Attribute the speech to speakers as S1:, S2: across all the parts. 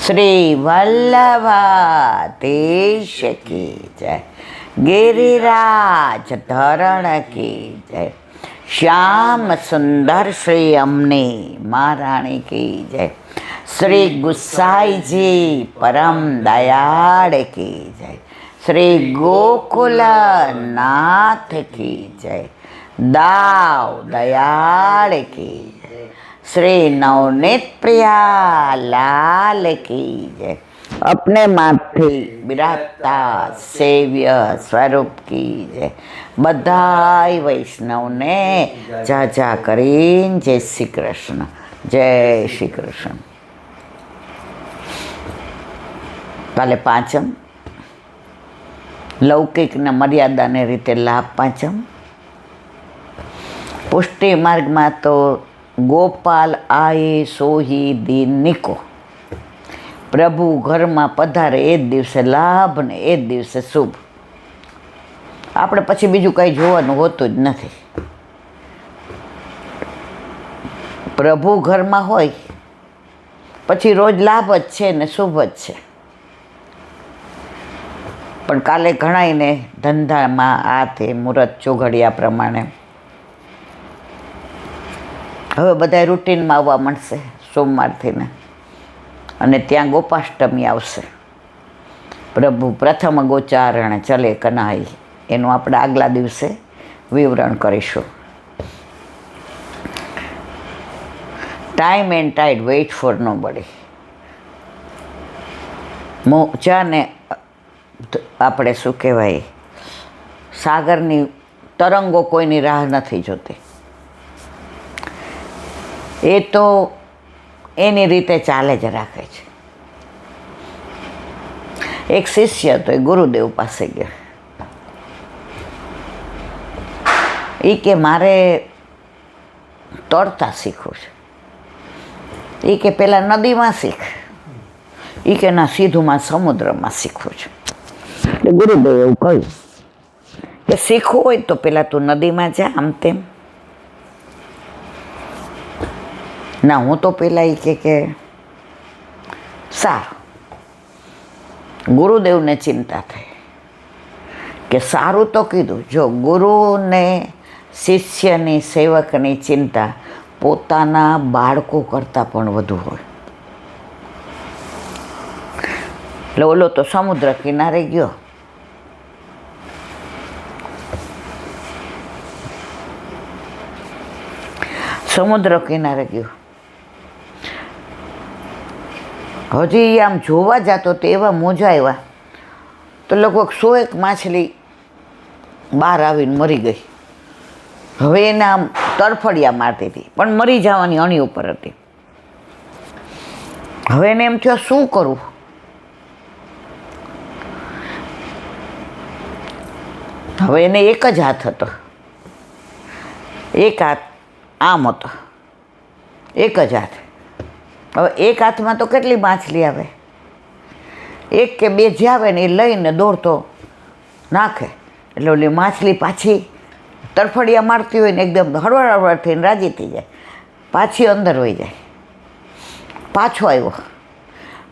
S1: શ્રી વલ્લભાધીશ કી જય, ગિરિરાજ ધરણ કી જય, શ્યામ સુંદર શ્રી અમને મહારાણી કી જય, શ્રી ગુસાઈજી પરમ દયાળ કી જય, શ્રી ગોકુલનાથ કી જય, દાવ દયાળ કી જય, શ્રી નવનીત પ્રિયા લાલ કી જય, अपने माथे बिराजता सेव्य स्वरूप की जय। बधाई वैष्णव ने जा जा करीन जय श्री कृष्ण, जय श्री कृष्ण। काले पांचम लौकिक ने मर्यादा ने रीते लाभ पांचम। पुष्टि मार्ग में तो गोपाल आए सोही दीन निको, प्रभु घर में पधारे ए दिवसे लाभ ने ए दिवसे शुभ। આપણે પછી બીજું કંઈ જોવાનું હોતું જ નથી। પ્રભુ ઘરમાં હોય પછી રોજ લાભ જ છે ને શુભ જ છે। પણ કાલે ઘણાઈને ધંધામાં આ તે મુહૂર્ત ચોઘડિયા પ્રમાણે હવે બધા રૂટીનમાં આવવા મળશે સોમવારથી ને, અને ત્યાં ગોપાષ્ટમી આવશે। પ્રભુ પ્રથમ ગોચારણ ચલે કનાઈ, એનું આપણે આગલા દિવસે વિવરણ કરીશું। Time and tide wait for nobody. મોજાને આપણે શું કહેવાય, સાગરની તરંગો કોઈની રાહ નથી જોતી, એ તો એની રીતે ચાલે જ રાખે છે। એક શિષ્ય તો એ ગુરુદેવ પાસે ગયો, એ કે મારે તરતા શીખવું છે। એ કે પહેલાં નદીમાં શીખ, એ કે ના સીધુંમાં સમુદ્રમાં શીખવું છે। એટલે ગુરુદેવ એવું કહ્યું કે શીખવું હોય તો પહેલાં તું નદીમાં જા, આમ તેમ। ના હું તો પહેલાં એ કે સારું। ગુરુદેવને ચિંતા થઈ કે સારું તો કીધું, જો ગુરુને શિષ્યની સેવકની ચિંતા પોતાના બાળકો કરતાં પણ વધુ હોય। એટલે ઓલો તો સમુદ્ર કિનારે ગયો, સમુદ્ર કિનારે ગયો, હજી આમ જોવા જતો તો એવા મોજા આવ્યા તો લગભગ 100 માછલી બહાર આવીને મરી ગઈ। હવે એને આમ તરફડિયા મારતી હતી પણ મરી જવાની અણી ઉપર હતી। હવે એને એમ થયો શું કરવું, હવે એને એક જ હાથ હતો, એક હાથ આમ હતો, એક જ હાથ। હવે એક હાથમાં તો કેટલી માછલી આવે, એક કે બે જે આવે ને એ લઈને દોડતો નાખે, એટલે ઓલી માછલી પાછી તરફડિયા મારતી હોય ને એકદમ હળવડ હળવડ થઈને રાજી થઈ જાય, પાછી અંદર વહી જાય। પાછો આવ્યો,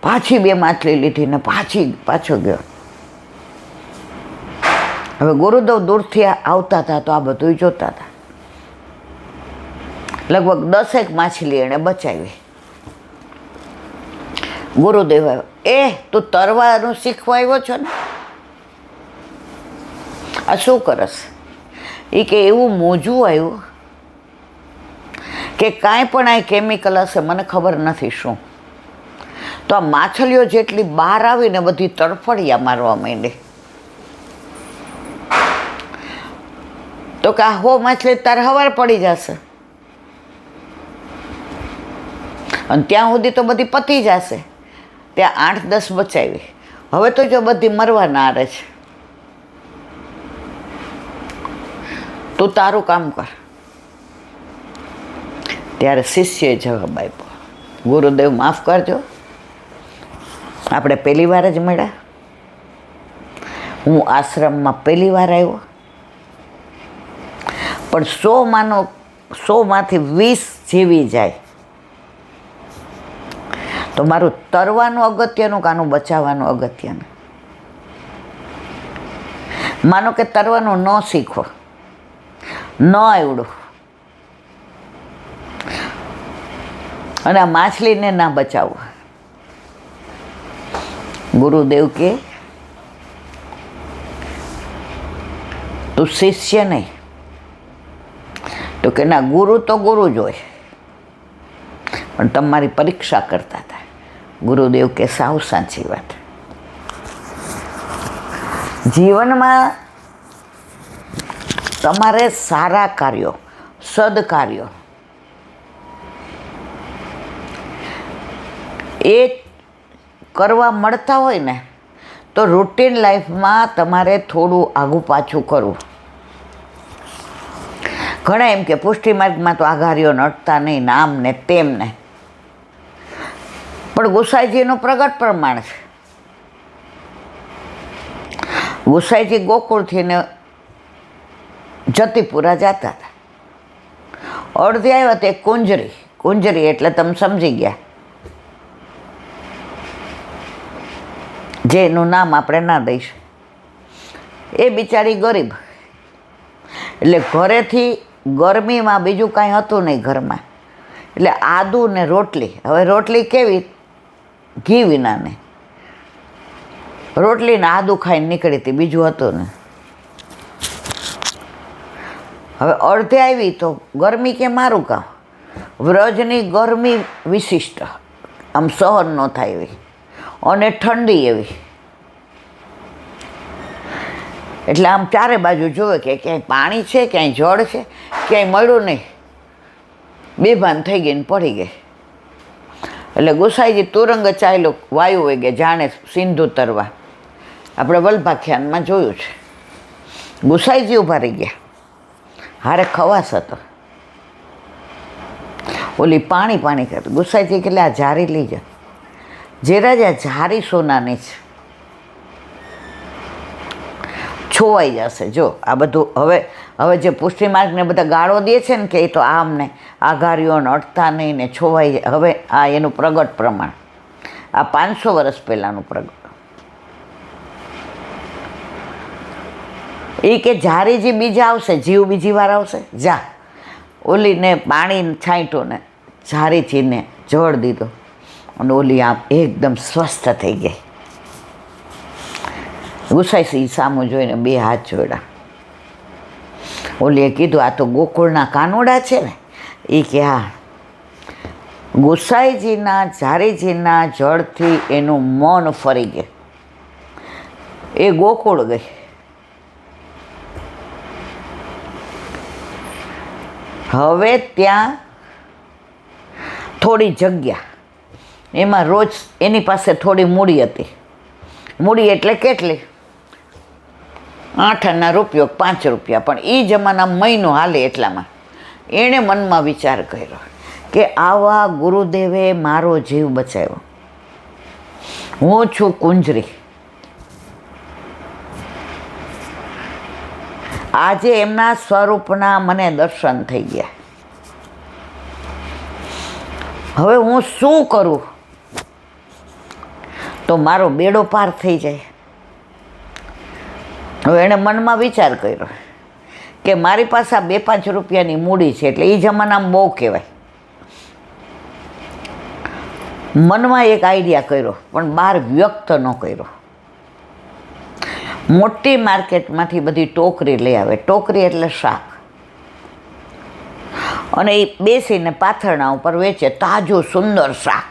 S1: પાછી 2 માછલી લીધી ને પાછો ગયો। હવે ગુરુદેવ દૂરથી આવતા હતા તો આ બધું જોતા હતા। લગભગ 10 માછલી એણે બચાવી। ગુરુદેવ આવ્યો, તું તરવાનું શીખવા આવ્યો છો ને, આ શું કરસ? એ કે એવું મોજું આવ્યું કે કાંઈ પણ આ કેમિકલ હશે, મને ખબર નથી શું, તો આ માછલીઓ જેટલી બહાર આવીને બધી તરફડિયા મારવા માંડી, તો કે આ 100 માછલી તારે હવાર પડી જશે અને ત્યાં સુધી તો બધી પતી જશે। ત્યાં 8-10 બચાવી, હવે તો જો બધી મરવાના આરે છે, તું તારું કામ કર। ત્યારે શિષ્યએ જવાબ આપ્યો, ગુરુદેવ માફ કરજો, આપણે પહેલી વાર જ મળ્યા, હું આશ્રમમાં પહેલી વાર આવ્યો, પણ 100માંથી 20 જીવી જાય તો તો મારું તરવાનું અગત્યનું કે આનું બચાવવાનું અગત્યનું? માનો કે તરવાનું ન શીખો, ન આવડું, અને આ માછલીને ના બચાવો. ગુરુદેવ કે તું શિષ્ય નહીં, તો કે ના, ગુરુ તો ગુરુ જ હોય, પણ તમારી પરીક્ષા કરતા હતા. ગુરુદેવ કે સાવ સાચી વાત. જીવનમાં તમારે સારા કાર્યો, સદકાર્યો એ કરવા મળતા હોય ને, તો રૂટીન લાઈફમાં તમારે થોડું આગું પાછું કરવું. ઘણા એમ કે પુષ્ટિ માર્ગમાં તો આઘારીઓ નડતા નહીં, નામ ને તેમ ને, પણ ગુસાઈજીનું પ્રગટ પ્રમાણ છે. ગુસાઈજી ગોકુળથી ને જતીપુરા જતા હતા. અડધી આવ્યા તે કુંજરી. કુંજરી એટલે તમે સમજી ગયા, જેનું નામ આપણે ના દઈશું. એ બિચારી ગરીબ, એટલે ઘરેથી ગરમીમાં બીજું કાંઈ હતું નહીં ઘરમાં, એટલે આદુ ને રોટલી. હવે રોટલી કેવી? ઘી વિનાને રોટલી ને આદુ ખાઈને નીકળી હતી, બીજું હતું ને. હવે અડધે આવી તો ગરમી કે મારું કામ, વ્રજની ગરમી વિશિષ્ટ, આમ સહન ન થાય એવી, અને ઠંડી એવી. એટલે આમ ચારે બાજુ જોવે કે ક્યાંય પાણી છે, ક્યાંય જળ છે, ક્યાંય મળ્યું નહીં. બેભાન થઈ ગઈ ને પડી ગઈ. એટલે ગુસાઈજી તુરંગ ચાલ્યો વાયુ વેગે, જાણે સિંધુ તરવા. આપણે વલ્ભાખ્યાનમાં જોયું છે. ગુસાઈજી ઊભા રહી ગયા, હારે ખવાસ હતો. ઓલી પાણી પાણી કરે. ગુસાઈજી કે આ ઝારી લઈ જા. જે રાજા ઝારી સોનાની છે, છોવાઈ જશે. જો આ બધું હવે જે પુષ્ટિ માર્ગને બધા ગાળો દે છે ને, કે એ તો આમ ને આઘારીઓ અડતા નહીં ને છોવાઈ જાય. હવે આ એનું પ્રગટ પ્રમાણ, આ 500 વર્ષ પહેલાંનું પ્રગટ. એ કે ઝારીજી બીજા આવશે, જીવ બીજી વાર આવશે. જા, ઓલીને પાણી છાંટ્યું ને ઝારીજીને જળ દીધો, અને ઓલી આમ એકદમ સ્વસ્થ થઈ ગઈ. ગુસાઈજી સામું જોઈને 2 હાથ જોડ્યા. ઓલીએ કીધું, આ તો ગોકુળના કાનુડા છે ને? એ કે હા. ગુસાઈજીના ઝારીજીના જળથી એનું મન ફરી ગયું. એ ગોકુળ ગઈ. હવે ત્યાં થોડી જગ્યા, એમાં રોજ એની પાસે થોડી મૂડી હતી. મૂડી એટલે કેટલી? 8 આના રૂપિયો, 5 રૂપિયા. પણ એ જમાનામાં મહિનો હાલે એટલામાં એણે મનમાં વિચાર કર્યો કે આવા ગુરુદેવે મારો જીવ બચાવ્યો. હું છું કુંજરી. આજે એમના સ્વરૂપના મને દર્શન થઈ ગયા. હવે હું શું કરું તો મારો બેડો પાર થઈ જાય? હવે એણે મનમાં વિચાર કર્યો કે મારી પાસે આ 2-5 રૂપિયાની મૂડી છે, એટલે એ જમાનામાં બહુ કહેવાય. મનમાં એક આઈડિયા કર્યો, પણ બહાર વ્યક્ત ન કર્યો. મોટી માર્કેટમાંથી બધી ટોકરી લઈ આવે. ટોકરી એટલે શાક, અને એ બેસીને પાથરણા ઉપર વેચે તાજું સુંદર શાક.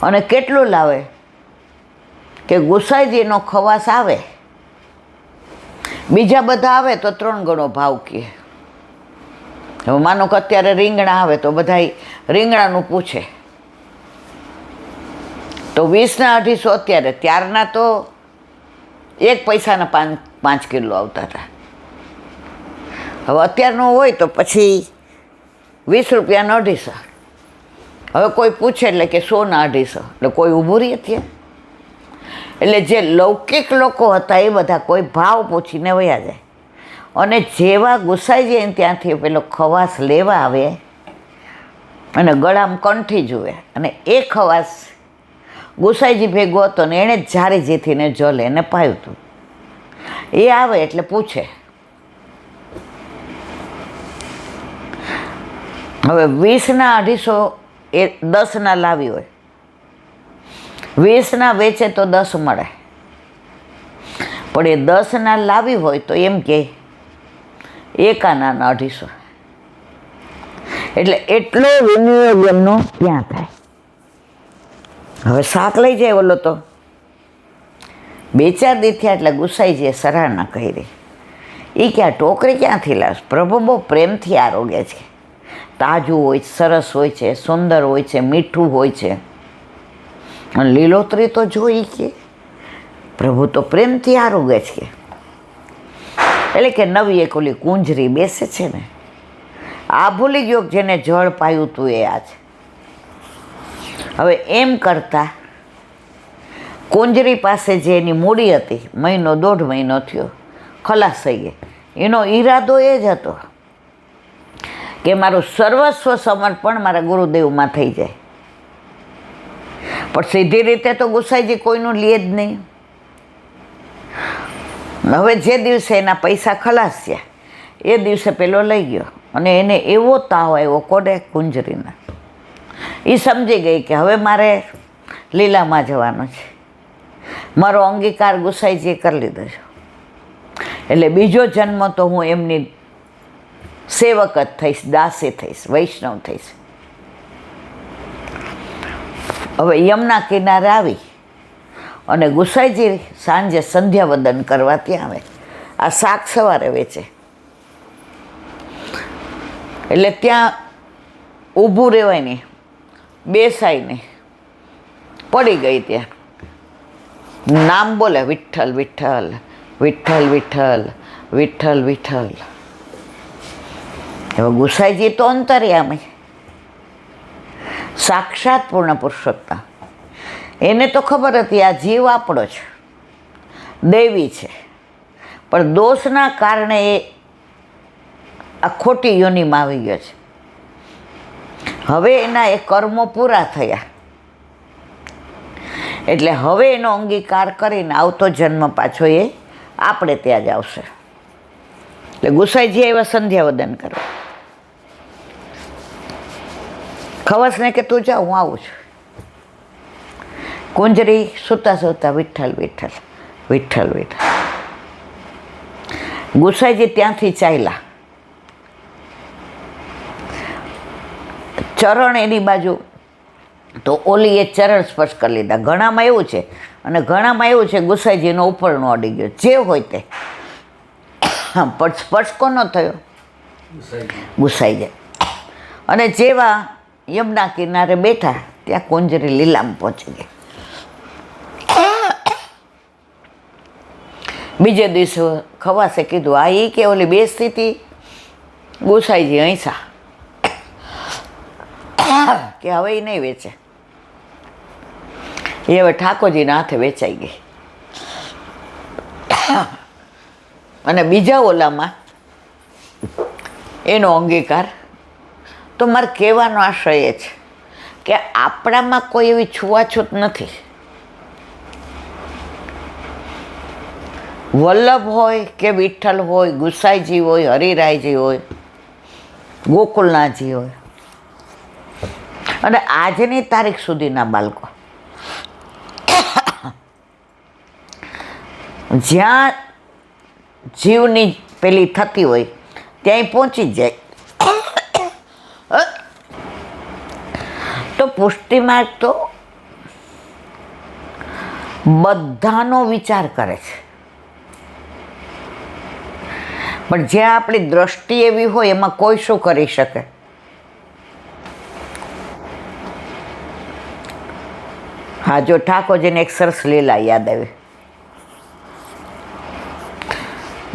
S1: અને કેટલું લાવે કે ગુસાઈજીનો ખવાસ આવે, બીજા બધા આવે તો 3 ગણો ભાવ કહે. હવે માનો કે અત્યારે રીંગણા આવે તો બધા રીંગણાનું પૂછે, તો 20ના 250 અત્યારે. ત્યારના તો 1 પૈસાના 5 કિલો આવતા હતા. હવે અત્યારનું હોય તો પછી 20 રૂપિયાનો 250. હવે કોઈ પૂછે એટલે કે 100ના 250, એટલે કોઈ ઊભું રહે ત્યાં. એટલે જે લૌકિક લોકો હતા એ બધા કોઈ ભાવ પૂછીને વયા જાય. અને જેવા ગુસાઈજી ત્યાંથી પેલો ખવાસ લેવા આવે અને ગળામાં કંઠી જુએ, અને એ ખવાસ ગુસાઈજી ભેગો હતો ને એણે જ ઝારીજીથીને જલ એને પાયું હતું. એ આવે એટલે પૂછે. હવે 20ના 250 એ 10ના લાવી હોય, 20ના વેચે તો 10 મળે, પણ એ 10ના લાવી હોય તો એમ કે એકાના 250. એટલે એટલો વિનિયોગ એમનો ત્યાં થાય. હવે શાક લઈ જાય ઓલો તો 2-4 દી થયા એટલે ગુસાઈજીએ સરાહના કરી. એ કે આ ટોકરી ક્યાંથી લાવશ? પ્રભુ બહુ પ્રેમથી આરોગ્ય છે, તાજું હોય, સરસ હોય છે, સુંદર હોય છે, મીઠું હોય છે, અને લીલોતરી તો જોઈ કે પ્રભુ તો પ્રેમથી આરોગ્ય છે. એટલે કે નવી એક ઓલી કુંજરી બેસે છે ને, આ ભૂલી ગયો જેને જળ પાયું તું એ આજ. હવે એમ કરતાં કુંજરી પાસે જે એની મૂડી હતી, 1.5 મહિનો થયો, ખલાસ થઈ ગઈ. એનો ઈરાદો એ જ હતો કે મારું સર્વસ્વ સમર્પણ મારા ગુરુદેવમાં થઈ જાય. પણ સીધી રીતે તો ગુસાઈજી કોઈનું લે જ નહીં. હવે જે દિવસે એના પૈસા ખલાસ થયા એ દિવસે પેલો લઈ ગયો, અને એને એવો તાવ આવ્યો કોડે કુંજરીના. એ સમજી ગઈ કે હવે મારે લીલામાં જવાનું છે, મારો અંગીકાર ગુસાઈજીએ કરી લીધો છે, એટલે બીજો જન્મ તો હું એમની સેવક જ થઈશ, દાસી થઈશ, વૈષ્ણવ થઈશ. હવે યમુના કિનારે આવી અને ગુસાઈજી સાંજે સંધ્યાવંદન કરવા ત્યાં આવે. આ શાક સવારે વેચે, એટલે ત્યાં ઊભું રહેવાય નહીં, બેસાય નહીં, પડી ગઈ ત્યાં. નામ બોલે, વિઠ્ઠલ વિઠ્ઠલ, વિઠ્ઠલ વિઠ્ઠલ, વિઠ્ઠલ વિઠ્ઠલ. હવે ગુસાઈજી તો અંતર્યામી, સાક્ષાત પૂર્ણ પુરુષોત્તમ. એને તો ખબર હતી આ જીવ આપણો છે, દૈવી છે, પણ દોષના કારણે એ આ ખોટી યોનિમાં આવી ગયો છે. હવે એના એ કર્મો પૂરા થયા, એટલે હવે એનો અંગીકાર કરીને આવતો જન્મ પાછો એ આપણે ત્યાં જ આવશે. એટલે ગુસાઈજી એવા સંધ્યાવદન કરવા. ખવસને કે તું જા, હું આવું છું. કુંજરી સૂતા સૂતા વિઠ્ઠલ વિઠ્ઠલ, વિઠ્ઠલ વિઠ્ઠલ. ગુસાઈજી ત્યાંથી ચાલ્યા. ચરણ એની બાજુ તો ઓલી એ ચરણ સ્પર્શ કરી લીધા. ઘણામાં એવું છે, અને ઘણામાં એવું છે ગુસાઈજીનો ઉપરનો અડી ગયો, જે હોય તે. પણ સ્પર્શ કોનો થયો? ગુસાઈજી. અને જેવા યમુના કિનારે બેઠા ત્યાં કુંજરી લીલામાં પહોંચી ગઈ. બીજે દિવસે ખવાસે કીધું આ એ કે ઓલી બેસતી હતી ગુસાઈજી અહીંસા, કે હવે એ નહીં વેચે. એ હવે ઠાકોરજીના હાથે વેચાઈ ગઈ. અને બીજા ઓલામાં એનો અંગીકાર. તો મારે કહેવાનો આશય એ છે કે આપણામાં કોઈ એવી છૂવાછૂત નથી. વલ્લભ હોય કે વિઠ્ઠલ હોય, ગુસાઈજી હોય, હરિરાયજી હોય, ગોકુલનાથજી હોય, અને આજની તારીખ સુધીના બાળકો જ્યાં જીવની પેલી થતી હોય ત્યાંય પહોંચી જ જાય. તો પુષ્ટિમાર્ગ તો બધાનો વિચાર કરે છે, પણ જ્યાં આપણી દ્રષ્ટિ એવી હોય એમાં કોઈ શું કરી શકે? હા, જો ઠાકોરજીને એક સરસ લીલા યાદ આવી.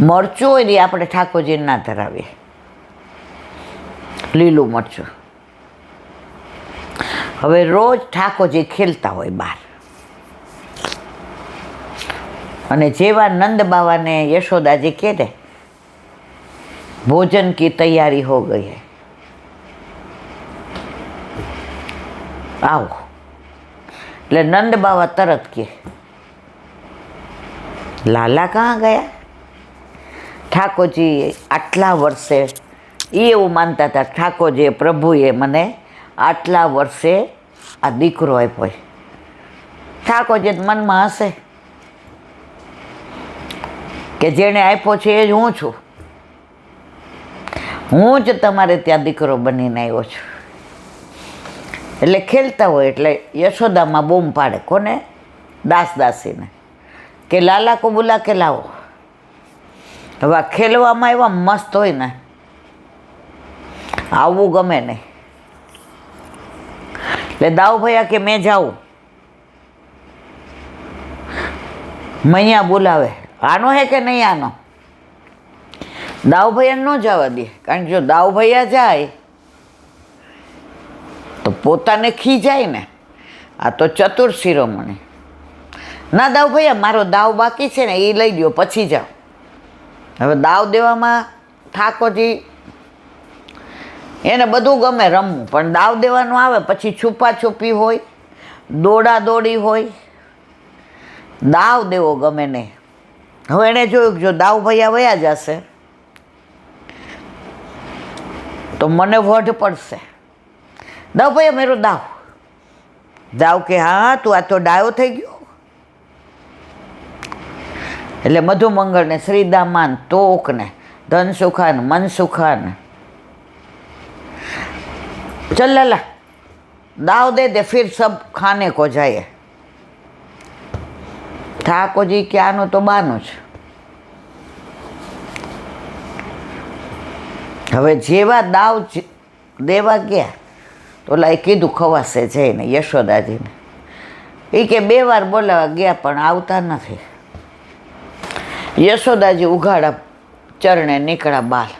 S1: મરચું હોય ને આપણે ઠાકોરજીને ના ધરાવીએ, લીલું મરચું. હવે રોજ ઠાકોરજી ખેલતા હોય બહાર, અને જેવા નંદ બાવાને યશોદાજી કહે ને ભોજન કી તૈયારી હો ગઈ હૈ, આવો. એટલે નંદ બાવા તરત કહે, લાલા કहाँ ગયા? ઠાકોરજી આટલા વર્ષે એ એવું માનતા હતા, ઠાકોરજીએ પ્રભુએ મને આટલા વર્ષે આ દીકરો આપ્યો. ઠાકોરજી મનમાં હશે કે જેણે આપ્યો છે એ જ હું છું, હું જ તમારે ત્યાં દીકરો બનીને આવ્યો છું. એટલે ખેલતા હોય એટલે યશોદામાં બૂમ પાડે, કોને? દાસીને, કે લાલા કો બુલા કે લાવો. હવે આ ખેલવામાં એવા મસ્ત હોય ને, આવવું ગમે નહીં. એટલે દાઉ ભૈયા કે મેં જાઉં, મૈયા બોલાવે, આનો હે કે નહીં આનો? દાઉ ભૈયા ન જવા દે, કારણ કે જો દાઉ ભૈયા જાય તો પોતાને ખીજાય ને. આ તો ચતુર શિરોમણી. ના દાઉ ભૈયા, મારો દાવ બાકી છે ને એ લઈ લ્યો, પછી જાઓ. હવે દાવ દેવામાં ઠાકોરજી એને બધું ગમે રમવું, પણ દાવ દેવાનું આવે પછી છુપા છુપી હોય, દોડા દોડી હોય, દાવ દેવો ગમે નહીં. હવે એણે જોયું કે જો દાવ ભૈયા વયા જશે તો મને વઢ પડશે. દાવ ભૈયા મેરો દાવ. દાવ કે હા તું આ તો ડાયો થઈ ગયો. એટલે મધુમંગળને, શ્રીદામાન, તોકને, ધનસુખાન, મનસુખાન, चल लाला दाव दे दे फिर सब खाने को जाए. ઠાકોરજી કે આનું તો બાનું છે. હવે જેવા દાવ દેવા ગયા તો ઓલા કીધું ખવાશે જઈને યશોદાજીને. એ કે 2 વાર બોલાવા ગયા પણ આવતા નથી. યશોદાજી ઉઘાડા ચરણે નીકળ્યા બાલ.